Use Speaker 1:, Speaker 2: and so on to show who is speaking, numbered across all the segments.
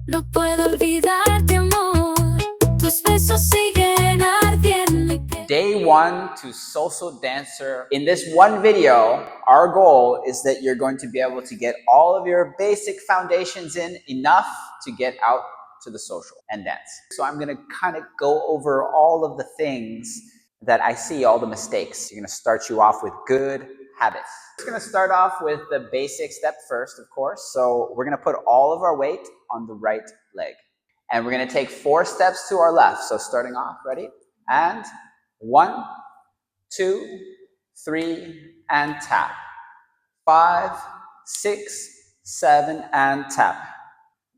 Speaker 1: No puedo olvidarte, amor. Tus besos siguen ardiendo.
Speaker 2: Day 1 to social dancer. In this one video, our goal is that you're going to be able to get all of your basic foundations in enough to get out to the social and dance. So I'm going to kind of go over all of the things that I see, all the mistakes. You're going to start you off with good habits. We're going to start off with the basic step first, of course. So we're going to put all of our weight on the right leg. And we're going to take 4 steps to our left. So starting off, ready? And 1, 2, 3, and tap. 5, 6, 7, and tap.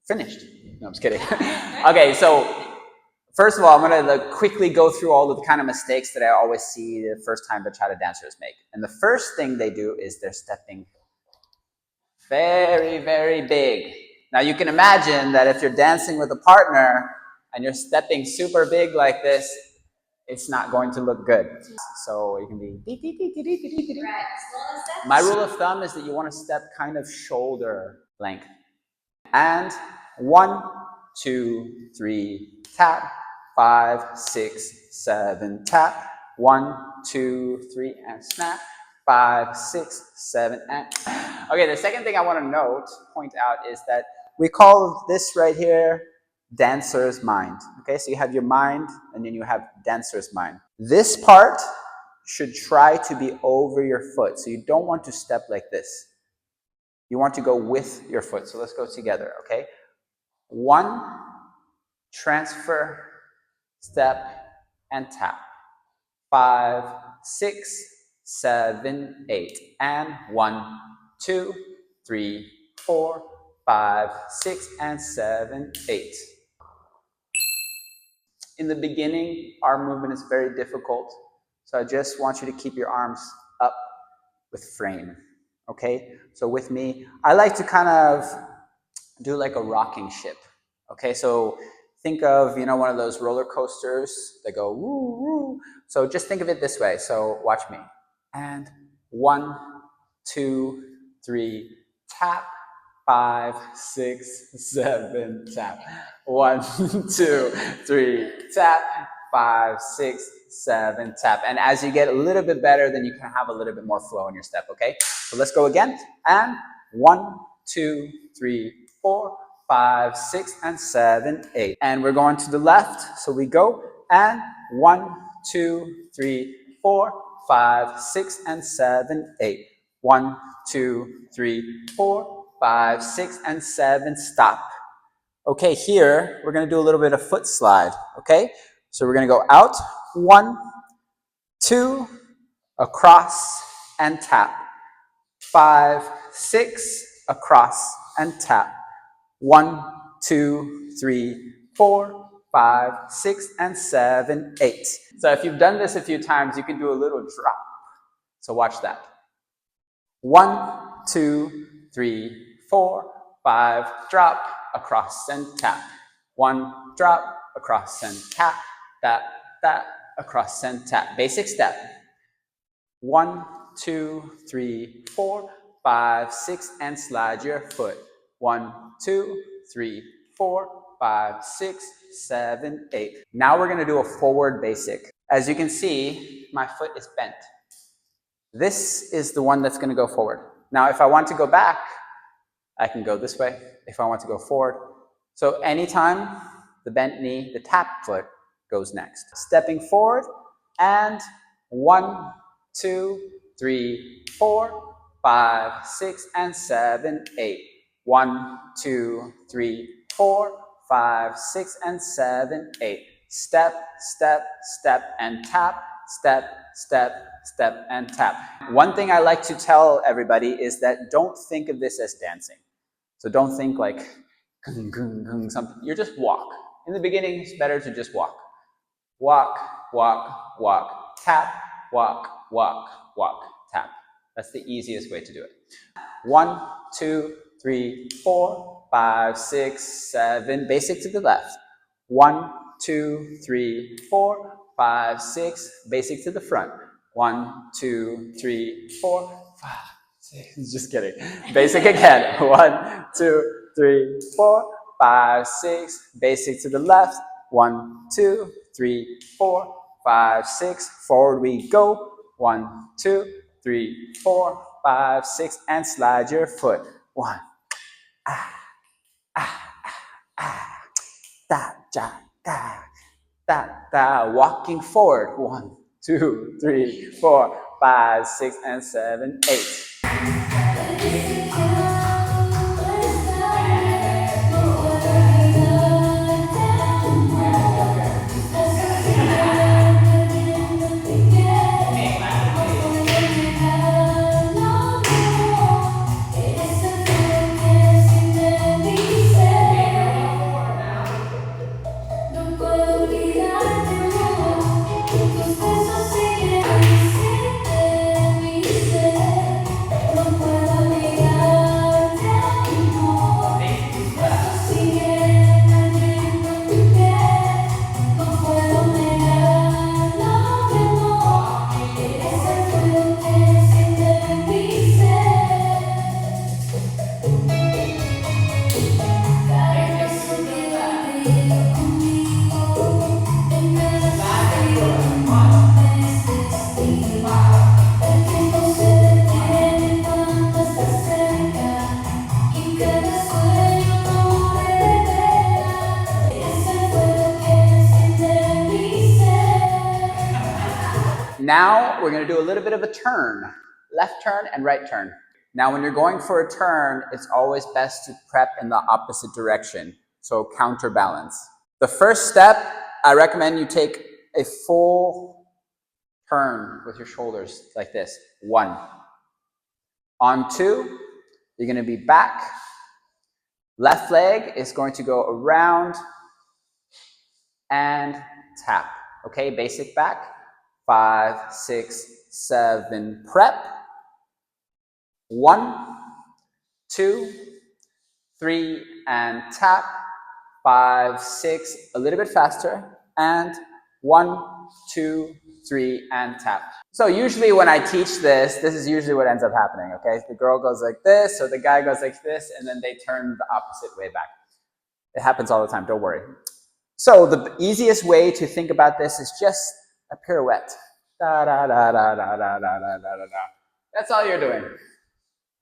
Speaker 2: Finished. No, I'm just kidding. Okay, so first of all, I'm going to quickly go through all of the kind of mistakes that I always see the first time bachata dancers make. And the first thing they do is they're stepping very, very big. Now you can imagine that if you're dancing with a partner and you're stepping super big like this, it's not going to look good. So you can be
Speaker 3: Right.
Speaker 2: My rule of thumb is that you want to step kind of shoulder length. And 1, 2, 3, tap. 5, 6, 7, tap. 1, 2, 3, and snap. 5, 6, 7, and... Okay, the second thing I want to point out is that we call this right here dancer's mind. Okay, so you have your mind and then you have dancer's mind. This part should try to be over your foot. So you don't want to step like this. You want to go with your foot. So let's go together, okay? 1, transfer, step, and tap. 5, 6, 7, 8. And 1, 2, 3, 4, 5, 6, and 7, 8. In the beginning, our movement is very difficult. So I just want you to keep your arms up with frame. Okay? So with me, I like to kind of do like a rocking ship. Okay? So think of, one of those roller coasters that go woo, woo. So just think of it this way. So watch me. And 1, 2, 3, tap. 5, 6, 7, tap. 1, 2, 3, tap. 5, 6, 7, tap. And as you get a little bit better, then you can have a little bit more flow in your step, okay? So let's go again. And 1, 2, 3, 4, 5, 6, and 7, 8. And we're going to the left. So we go. And 1, 2, 3, 4, 5, 6, and 7, 8. 1, 2, 3, 4, 5, 6, and 7, stop. Okay, here, we're going to do a little bit of foot slide, okay? So we're going to go out, 1, 2, across, and tap. 5, 6, across, and tap. 1, 2, 3, 4, 5, 6, and 7, 8. So if you've done this a few times, you can do a little drop. So watch that. 1, 2, 3, 4, 5, drop, across and tap. 1, drop, across and tap, tap, tap, across and tap. Basic step. 1, 2, 3, 4, 5, 6, and slide your foot. 1, 2, 3, 4, 5, 6, 7, 8. Now we're going to do a forward basic. As you can see, my foot is bent. This is the one that's going to go forward. Now, if I want to go back, I can go this way. If I want to go forward. So anytime the bent knee, the tap foot goes next. Stepping forward and 1, 2, 3, 4, 5, 6, and 7, 8. 1, 2, 3, 4, 5, 6, and 7, 8. Step, step, step, and tap. Step, step, step, and tap. One thing I like to tell everybody is that don't think of this as dancing. So don't think like something. You just walk. In the beginning, it's better to just walk. Walk, walk, walk, tap, walk, walk, walk, tap. That's the easiest way to do it. 1, 2, 3, 4, 5, 6, 7. Basic to the left. 1, 2, 3, 4, 5, 6. Basic to the front. 1, 2, 3, 4, 5, 6. Just kidding. Basic again. 1, 2, 3, 4, 5, 6. Basic to the left. 1, 2, 3, 4, 5, 6. Forward we go. 1, 2, 3, 4, 5, 6. And slide your foot. 1. Da, ja, da, da, da. Walking forward. 1, 2, 3, 4, 5, 6, and 7, 8. Now we're going to do a little bit of a turn. Left turn and right turn. Now when you're going for a turn, it's always best to prep in the opposite direction. So counterbalance. The first step, I recommend you take a full turn with your shoulders like this. 1. On 2, you're going to be back. Left leg is going to go around and tap. Okay, basic back. 5, 6, 7, prep. 1, 2, 3, and tap. 5, 6, a little bit faster. And 1, 2, 3, and tap. So usually when I teach this, this is usually what ends up happening, okay? The girl goes like this, or the guy goes like this, and then they turn the opposite way back. It happens all the time, don't worry. So the easiest way to think about this is just a pirouette. Da, da, da, da, da, da, da, da, da, da. That's all you're doing.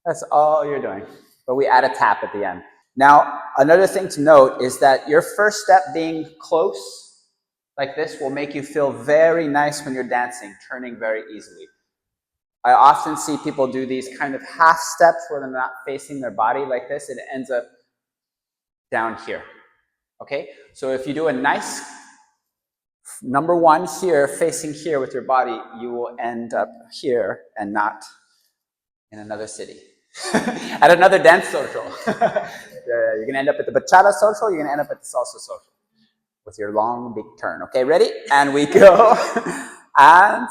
Speaker 2: That's all you're doing. But we add a tap at the end. Now, another thing to note is that your first step being close, like this, will make you feel very nice when you're dancing, turning very easily. I often see people do these kind of half steps where they're not facing their body like this. It ends up down here. Okay? So if you do a nice number 1 here, facing here with your body, you will end up here and not in another city. At another dance social. You're going to end up at the Bachata social, you're going to end up at the Salsa social with your long, big turn. Okay, ready? And we go. And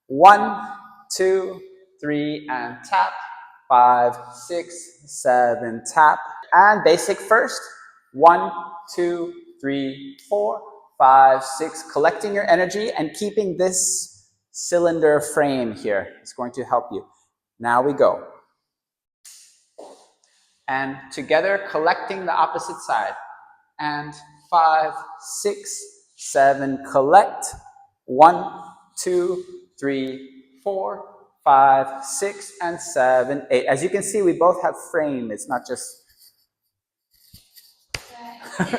Speaker 2: 1, 2, 3, and tap. 5, 6, 7, tap. And basic first. 1, 2, 3, 4, 5, 6. Collecting your energy and keeping this cylinder frame here. It's going to help you. Now we go. And together, collecting the opposite side. And 5, 6, 7, collect. 1, 2, 3, 4, 5, 6, and 7, 8. As you can see, we both have frame. It's not just...
Speaker 3: Also, one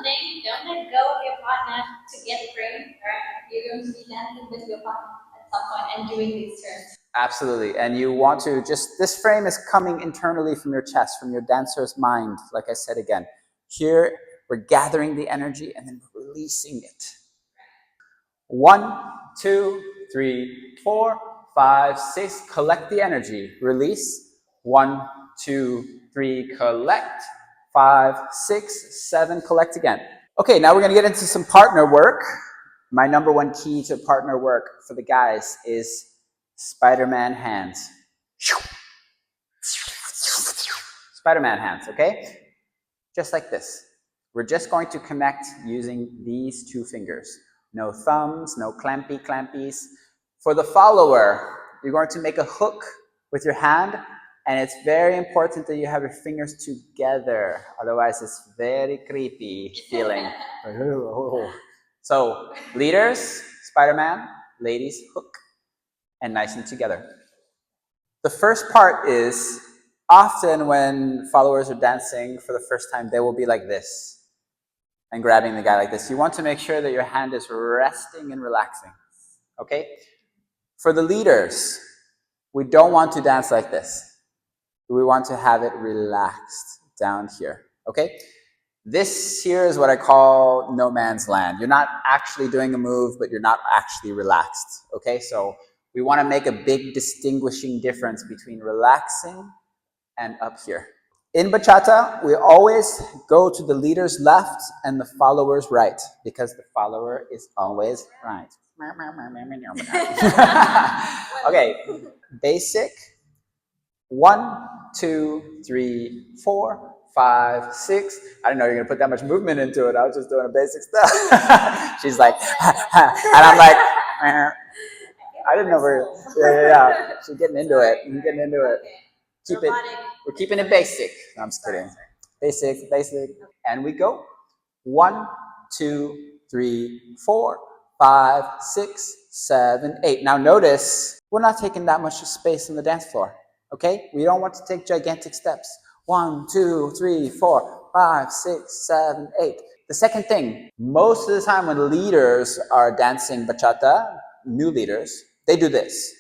Speaker 3: thing, don't let go of your partner to get frame, right? You're going to be dancing with your partner at some point and doing these turns.
Speaker 2: Absolutely. And you want to just, this frame is coming internally from your chest, from your dancer's mind, like I said again. Here, we're gathering the energy and then releasing it. 1, 2, 3, 4, 5, 6. Collect the energy. Release. 1, 2, 3, collect. 5, 6, 7, collect again. Okay, now we're going to get into some partner work. My number 1 key to partner work for the guys is Spider-Man hands. Spider-Man hands, okay? Just like this. We're just going to connect using these 2 fingers. No thumbs, no clampies. For the follower, you're going to make a hook with your hand And it's very important that you have your fingers together. Otherwise, it's very creepy feeling. So, leaders, Spider-Man, ladies, hook, and nice and together. The first part is often when followers are dancing for the first time, they will be like this and grabbing the guy like this. You want to make sure that your hand is resting and relaxing. Okay? For the leaders, we don't want to dance like this. We want to have it relaxed down here. Okay? This here is what I call no man's land. You're not actually doing a move, but you're not actually relaxed. Okay? So we want to make a big distinguishing difference between relaxing and up here. In bachata, we always go to the leader's left and the follower's right, because the follower is always right. Okay, basic. 1, 2, 3, 4, 5, 6. I didn't know you were gonna put that much movement into it. I was just doing a basic stuff. She's like, and I'm like, I didn't know yeah. She's getting into it. I'm getting into it. Keep it. We're keeping it basic. No, I'm just kidding. Basic, basic. And we go. 1, 2, 3, 4, 5, 6, 7, 8. Now notice, we're not taking that much space on the dance floor. Okay? We don't want to take gigantic steps. 1, 2, 3, 4, 5, 6, 7, 8. The second thing, most of the time when leaders are dancing bachata, new leaders, they do this.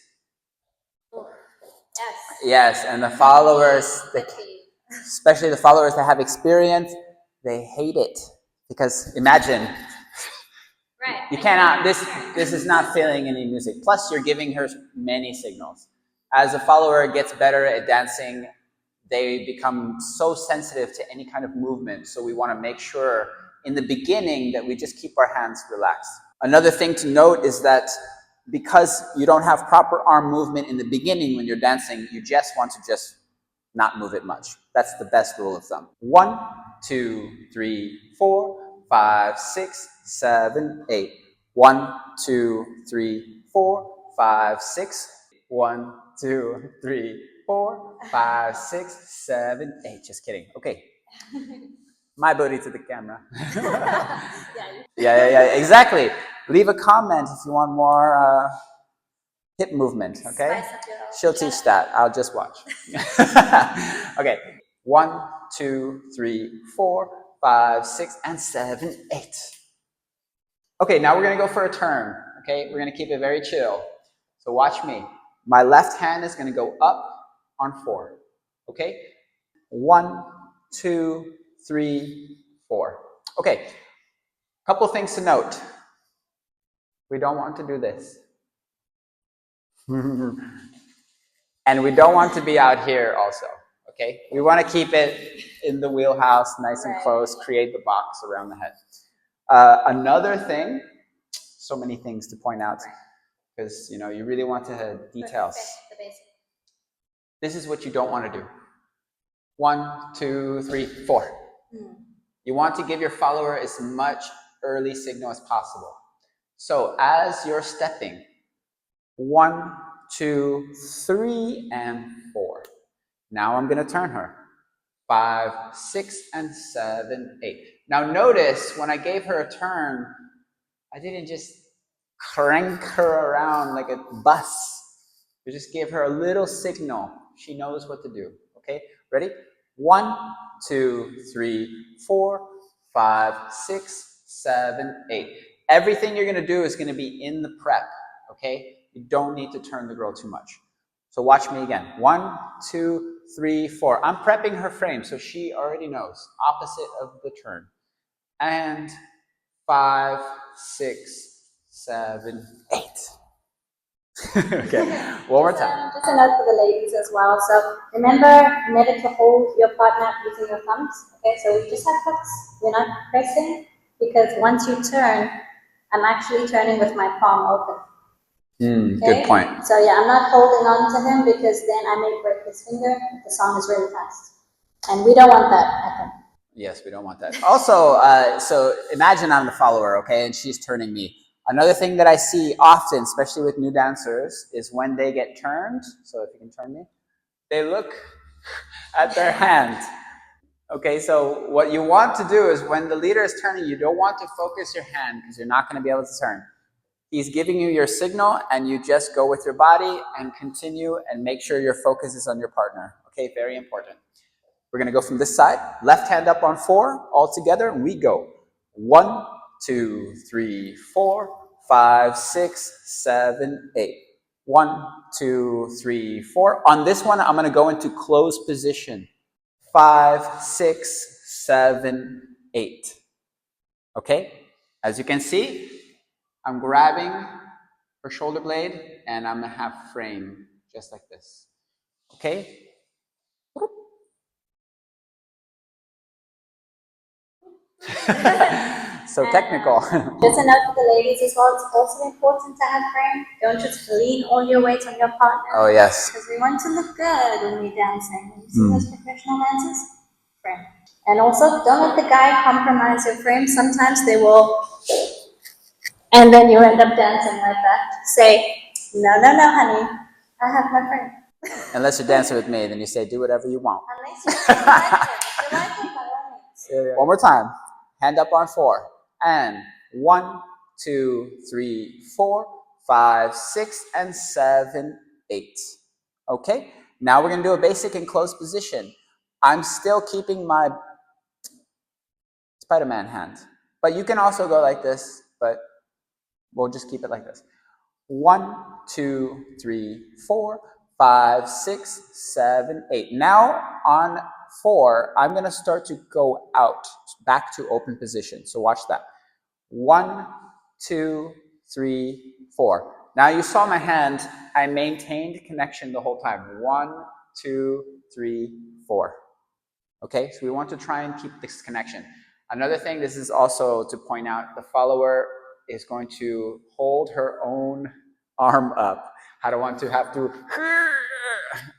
Speaker 2: Yes, and the followers, especially the followers that have experience, they hate it. Because imagine, you cannot, this is not feeling any music. Plus, you're giving her many signals. As a follower gets better at dancing, they become so sensitive to any kind of movement. So we want to make sure in the beginning that we just keep our hands relaxed. Another thing to note is that because you don't have proper arm movement in the beginning when you're dancing, you just want to just not move it much. That's the best rule of thumb. 1, 2, 3, 4, 5, 6, 7, 8. 1, 2, 3, 4, 5, 6. 1, 2, 3, 4, 5, 6, 7, 8. Just kidding. Okay. My booty to the camera. Yeah, exactly. Leave a comment if you want more hip movement, okay? She'll teach that. I'll just watch. Okay. 1, 2, 3, 4, 5, 6, and 7, 8. Okay, now we're going to go for a turn, okay? We're going to keep it very chill. So watch me. My left hand is going to go up on 4, okay? 1, 2, 3, 4. Okay, couple things to note. We don't want to do this. And we don't want to be out here also, okay? We want to keep it in the wheelhouse, nice and close, create the box around the head. Another thing, so many things to point out, because you really want to have details. This is what you don't want to do. 1, 2, 3, 4. You want to give your follower as much early signal as possible. So as you're stepping, 1, 2, 3, and 4. Now I'm going to turn her. 5, 6, and 7, 8. Now notice when I gave her a turn, I didn't just crank her around like a bus. I just gave her a little signal. She knows what to do. Okay, ready? 1, 2, 3, 4, 5, 6, 7, 8. Everything you're going to do is going to be in the prep. Okay, you don't need to turn the girl too much. So watch me again. 1, 2, 3, 4. I'm prepping her frame so she already knows. Opposite of the turn. And 5, 6, 7, 8. Okay, one more time.
Speaker 3: Just a note for the ladies as well. So remember never to hold your partner using your thumbs. Okay, so we just have hooks. We're not pressing, because once you turn, I'm actually turning with my palm open. Okay?
Speaker 2: Good point.
Speaker 3: So yeah, I'm not holding on to him, because then I may break his finger. The song is really fast, and we don't want that happen.
Speaker 2: Yes, we don't want that. Also, so imagine I'm the follower, okay, and she's turning me. Another thing that I see often, especially with new dancers, is when they get turned. So if you can turn me. They look at their hand. Okay, so what you want to do is when the leader is turning, you don't want to focus your hand because you're not going to be able to turn. He's giving you your signal and you just go with your body and continue and make sure your focus is on your partner. Okay, very important. We're going to go from this side. Left hand up on 4 all together and we go. 1, 2, 3, 4, 5, 6, 7, 8. 1, 2, 3, 4. On this one, I'm going to go into closed position. 5, 6, 7, 8. Okay? As you can see, I'm grabbing her shoulder blade and I'm going to have frame just like this. Okay? So technical.
Speaker 3: Just a note for the ladies as well, it's also important to have frame. Don't just lean all your weight on your partner.
Speaker 2: Oh, yes.
Speaker 3: Because we want to look good when we're dancing. You see those professional dancers? Frame. And also, don't let the guy compromise your frame. Sometimes they will, and then you end up dancing like that. Say, no, honey, I have my frame.
Speaker 2: Unless you're dancing with me, then you say, do whatever you want.
Speaker 3: Unless you like it. If you like it, by all means.
Speaker 2: One more time. Hand up on 4. And 1, 2, 3, 4, 5, 6, and 7, 8. Okay? Now we're going to do a basic and closed position. I'm still keeping my Spider-Man hand. But you can also go like this, but we'll just keep it like this. 1, 2, 3, 4, 5, 6, 7, 8. Now on 4, I'm going to start to go out, back to open position. So watch that. 1, 2, 3, 4. Now you saw my hand. I maintained connection the whole time. 1, 2, 3, 4. Okay, so we want to try and keep this connection. Another thing, this is also to point out, the follower is going to hold her own arm up. I don't want to have to,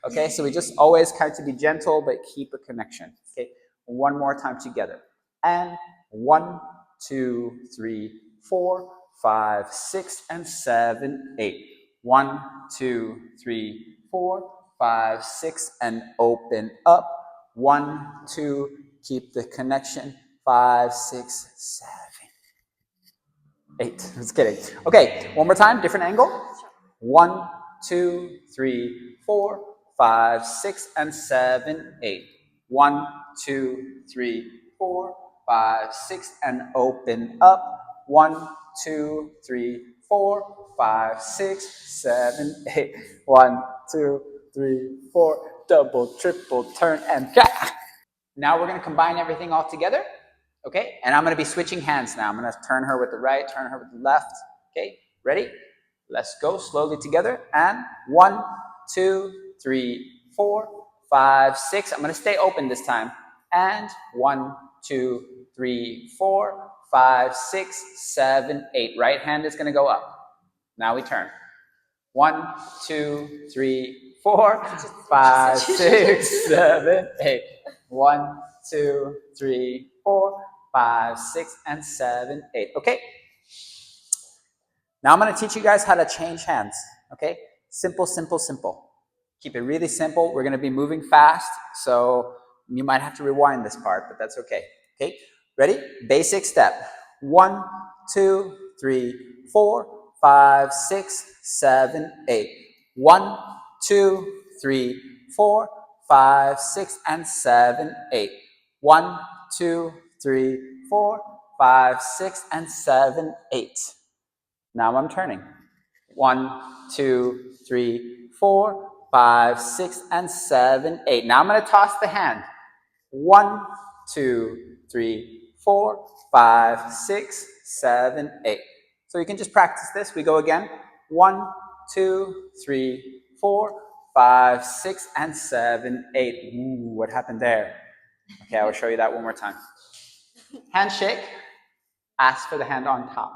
Speaker 2: okay, so we just always kind of be gentle, but keep a connection. Okay, one more time together. And 1, 2, 3, 4, 5, 6, and 7, 8. 1, 2, 3, 4, 5, 6, and open up. 1, 2, keep the connection. 5, 6, 7, 8. Just kidding. Okay, one more time, different angle. 1, 2, 3, 4, 5, 6, and 7, 8. 1, 2, 3, 4, 5, 6, and open up. 1, 2, 3, 4, 5, 6, 7, 8. 1, 2, 3, 4. Double, triple, turn, and yeah. Now we're going to combine everything all together. Okay, and I'm going to be switching hands now. I'm going to turn her with the right, turn her with the left. Okay, ready? Let's go slowly together. And 1, 2, 3, 4, 5, 6. I'm going to stay open this time. And 1, 2, 3, 4, 5, 6, 7, 8. Right hand is going to go up. Now we turn. 1, 2, 3, 4, 5, 6, 7, 8. 1, 2, 3, 4, 5, 6, and 7, 8. Okay. Now I'm going to teach you guys how to change hands. Okay. Simple, simple, simple. Keep it really simple. We're going to be moving fast, so you might have to rewind this part, but that's okay. Okay. Ready? Basic step. 1, 2, 3, 4, 5, 6, 7, 8. 1, 2, 3, 4, 5, 6, and 7, 8. 1, 2, 3, 4, 5, 6, and 7, 8. Now I'm turning. 1, 2, 3, 4, 5, 6, and 7, 8. Now I'm going to toss the hand. 1, 2, 3, 4, 5, 6, 7, 8. So you can just practice this. We go again. 1, 2, 3, 4, 5, 6, and 7, 8. Ooh, what happened there? Okay, I will show you that one more time. Handshake. Ask for the hand on top.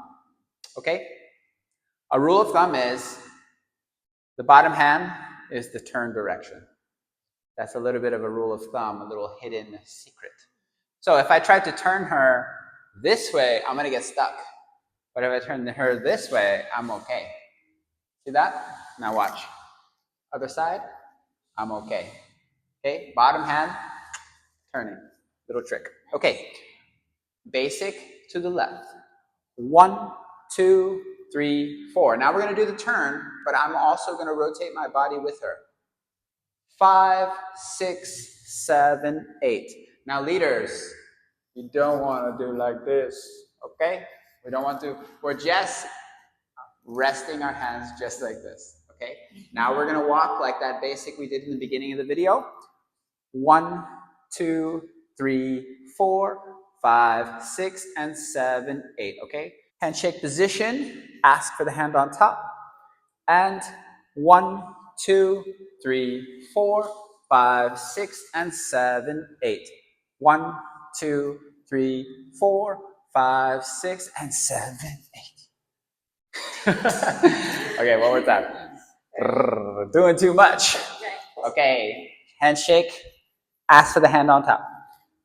Speaker 2: Okay? A rule of thumb is the bottom hand is the turn direction. That's a little bit of a rule of thumb, a little hidden secret. So if I try to turn her this way, I'm going to get stuck. But if I turn her this way, I'm okay. See that? Now watch. Other side. I'm okay. Okay, bottom hand, turning, little trick. Okay, basic to the left. 1, 2, 3, 4. Now we're going to do the turn, but I'm also going to rotate my body with her. 5, 6, 7, 8. Now leaders, you don't want to do like this, okay? We don't want to. We're just resting our hands just like this, okay? Now we're going to walk like that basic we did in the beginning of the video. 1, 2, 3, 4, 5, 6, and 7, 8, okay? Handshake position, ask for the hand on top, and 1, 2, 3, 4, 5, 6, and 7, 8. 1, 2, 3, 4, 5, 6, and 7, 8. Okay, one more time. Doing too much. Okay, handshake, ask for the hand on top.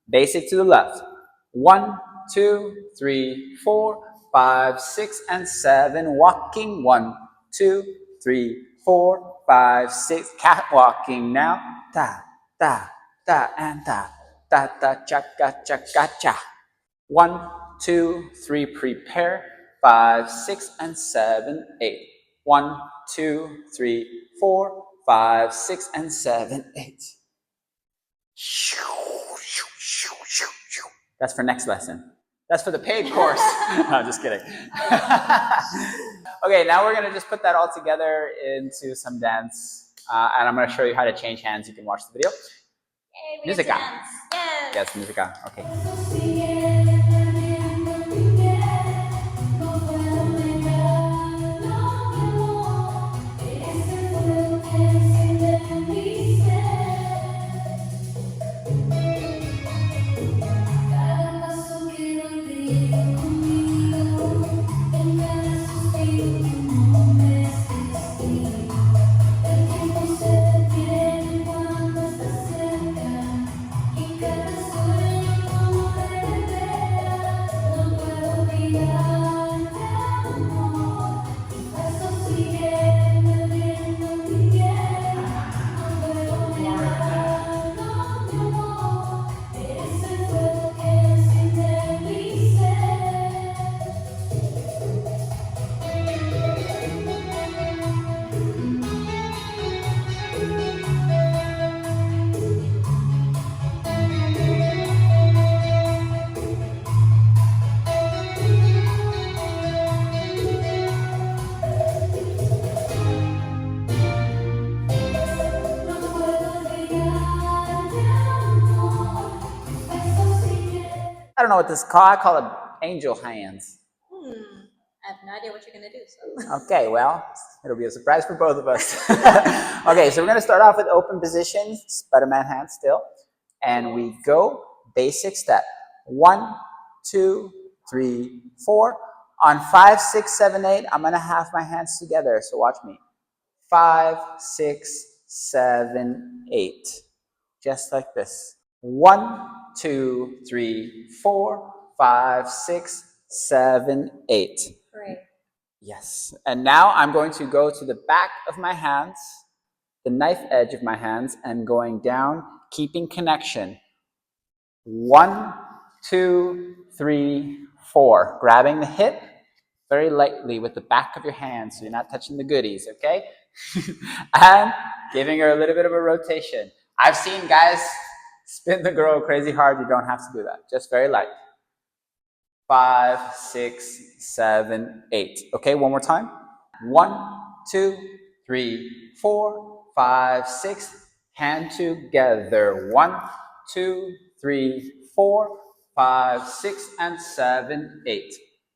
Speaker 2: Basic to the left. 1, 2, 3, 4, 5, 6, and 7. Walking. 1, 2, 3, 4, 5, 6. Cat walking now. Da, da, da, and da. Da, da, cha, cha, cha, cha, cha. 1, 2, 3, prepare. 5, 6, and 7, 8. 1, 2, 3, 4, 5, 6, and 7, 8. That's for next lesson. That's for the paid course. No, just kidding. Okay, now we're going to just put that all together into some dance. And I'm going to show you how to change hands. You can watch the video.
Speaker 3: Yay,
Speaker 2: Musica.
Speaker 3: Yes.
Speaker 2: Yes, musica. Okay. I don't know what this is called. I call it angel hands.
Speaker 3: I have no idea what you're going to do. So.
Speaker 2: Okay, well, it'll be a surprise for both of us. Okay, so we're going to start off with open position, Spider-Man hand still. And we go basic step. 1, 2, 3, 4. On 5, 6, 7, 8, I'm going to have my hands together. So watch me. 5, 6, 7, 8. Just like this. 1, 2, 3, 4, 5, 6, 7, 8.
Speaker 3: Great.
Speaker 2: Yes. And now I'm going to go to the back of my hands, the knife edge of my hands, and going down, keeping connection. 1, 2, 3, 4. Grabbing the hip very lightly with the back of your hand so you're not touching the goodies, okay? And giving her a little bit of a rotation. I've seen guys spin the girl crazy hard. You don't have to do that. Just very light. 5, 6, 7, 8. Okay, one more time. 1, 2, 3, 4, 5, 6. Hand together. 1, 2, 3, 4, 5, 6, and 7, 8.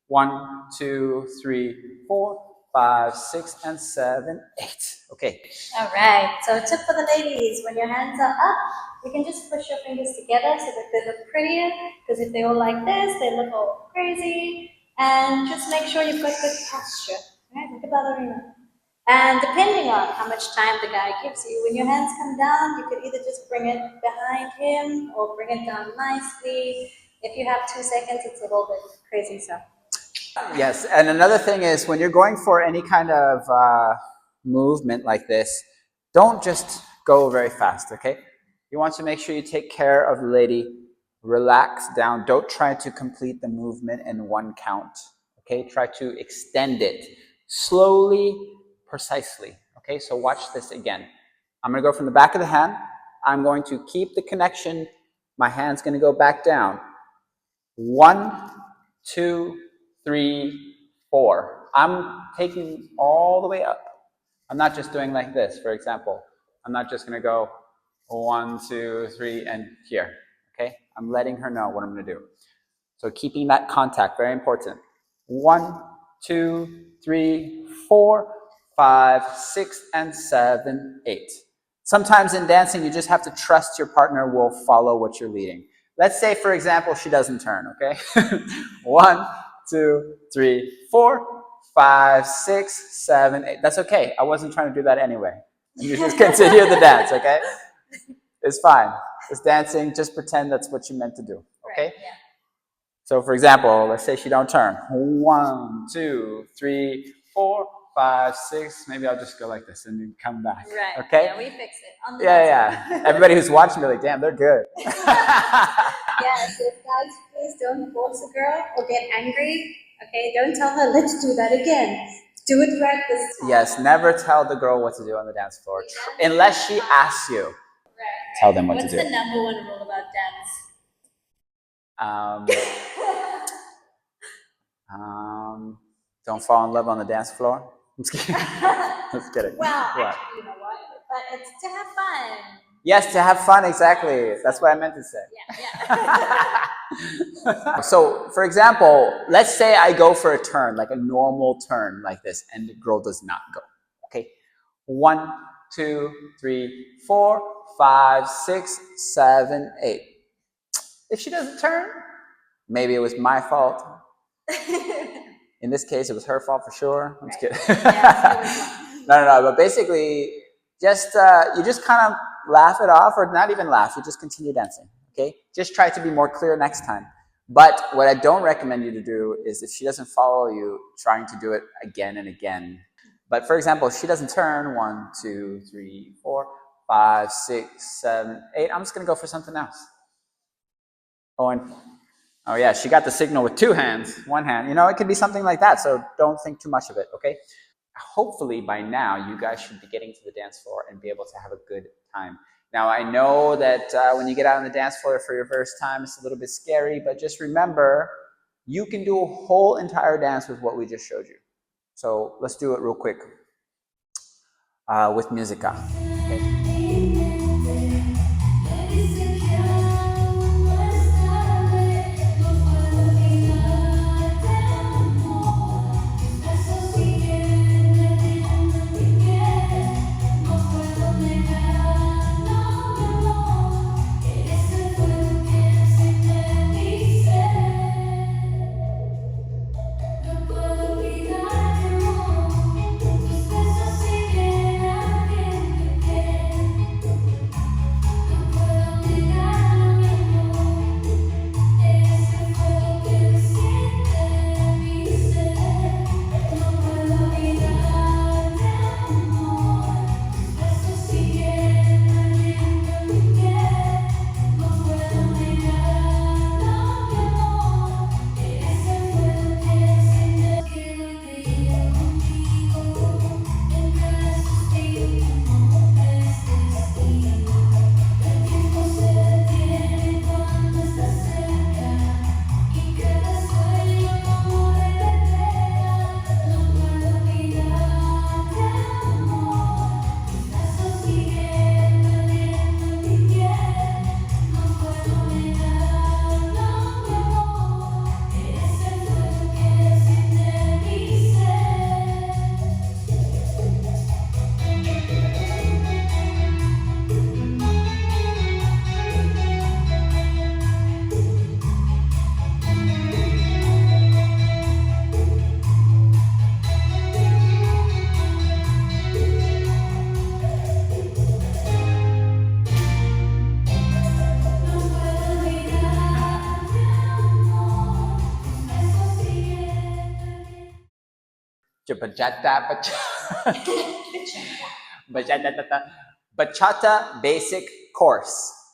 Speaker 2: 1, 2, 3, 4, 5, 6, and 7, 8. Okay.
Speaker 3: All right. So tip for the ladies: when your hands are up, you can just push your fingers together so that they look prettier. Because if they all like this, they look all crazy. And just make sure you've got good posture. Right? Like a ballerina. And depending on how much time the guy gives you, when your hands come down, you could either just bring it behind him or bring it down nicely. If you have 2 seconds, it's a little bit crazy. So.
Speaker 2: Yes, and another thing is when you're going for any kind of movement like this, don't just go very fast, okay? You want to make sure you take care of the lady. Relax down. Don't try to complete the movement in one count, okay? Try to extend it slowly, precisely, okay? So watch this again. I'm going to go from the back of the hand. I'm going to keep the connection. My hand's going to go back down. 1, 2, 3, 4. I'm taking all the way up. I'm not just doing like this, for example. I'm not just going to go 1, 2, 3, and here. Okay? I'm letting her know what I'm going to do. So keeping that contact, very important. 1, 2, 3, 4, 5, 6, and 7, 8. Sometimes in dancing, you just have to trust your partner will follow what you're leading. Let's say, for example, she doesn't turn, okay? 1, 2, 3, 4, 5, 6, 7, 8. That's okay. I wasn't trying to do that anyway. You just continue the dance, okay? It's fine. It's dancing. Just pretend that's what you meant to do, okay?
Speaker 3: Right, yeah.
Speaker 2: So, for example, let's say she don't turn. 1, 2, 3, 4, 5, 6. Maybe I'll just go like this and then come back.
Speaker 3: Right.
Speaker 2: Okay?
Speaker 3: Yeah, we fix it. On the
Speaker 2: Yeah. Everybody who's watching, they're like, damn, they're good.
Speaker 3: Yeah, so guys, please don't force a girl or get angry. Okay, don't tell her, let's do that again. Do it right this time.
Speaker 2: Yes, never tell the girl what to do on the dance floor. Unless she asks you.
Speaker 3: Right.
Speaker 2: Tell them what
Speaker 3: What's
Speaker 2: to do.
Speaker 3: the number one rule about dance?
Speaker 2: Don't fall in love on the dance floor. I'm just kidding. Just kidding.
Speaker 3: Well,
Speaker 2: What?
Speaker 3: actually, you know what? But it's to have fun.
Speaker 2: Yes, to have fun, exactly. That's what I meant to say.
Speaker 3: Yeah.
Speaker 2: So, for example, let's say I go for a turn, like a normal turn like this, and the girl does not go. Okay? 1, 2, 3, 4, 5, 6, 7, 8. If she doesn't turn, maybe it was my fault. In this case, it was her fault for sure. I'm just kidding. No. But basically, just you just kind of laugh it off, or not even laugh. You just continue dancing. Okay. Just try to be more clear next time. But what I don't recommend you to do is, if she doesn't follow you, trying to do it again and again. But for example, if she doesn't turn, 1, 2, 3, 4, 5, 6, 7, 8. I'm just gonna go for something else. Oh yeah, she got the signal with 2 hands, 1 hand. You know, it could be something like that. So don't think too much of it, okay? Hopefully by now you guys should be getting to the dance floor and be able to have a good time. Now I know that when you get out on the dance floor for your first time, it's a little bit scary, but just remember, you can do a whole entire dance with what we just showed you. So let's do it real quick with musica. Okay? Bachata, bachata. Bachata basic course.